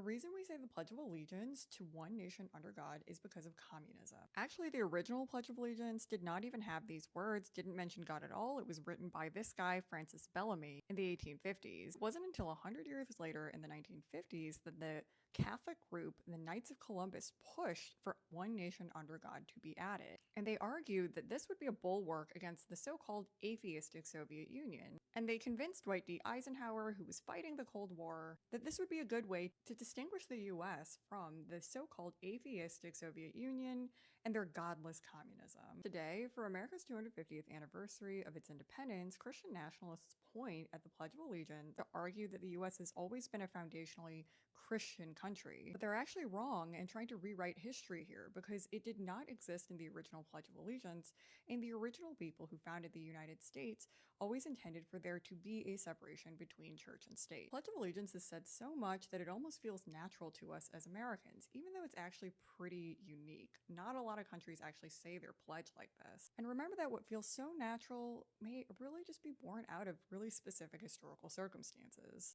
reason we say the Pledge of Allegiance to one nation under God is because of communism. Actually, the original Pledge of Allegiance did not even have these words, didn't mention God at all. It was written by this guy, Francis Bellamy, in the 1850s. It wasn't until 100 years later in the 1950s that the Catholic group, the Knights of Columbus, pushed for one nation under God to be added. And they argued that this would be a bulwark against the so-called atheistic Soviet Union. And they convinced Dwight D. Eisenhower, who was fighting the Cold War, that this would be a good way to distinguish the US from the so-called atheistic Soviet Union and their godless communism. Today, for America's 250th anniversary of its independence, Christian nationalists point at the Pledge of Allegiance to argue that the US has always been a foundationally Christian country. But they're actually wrong and trying to rewrite history here because it did not exist in the original Pledge of Allegiance, and the original people who founded the United States always intended for there to be a separation between church and state. Pledge of Allegiance is said so much that it almost feels natural to us as Americans, even though it's actually pretty unique. Not a lot of countries actually say their pledge like this. And remember that what feels so natural may really just be born out of really specific historical circumstances.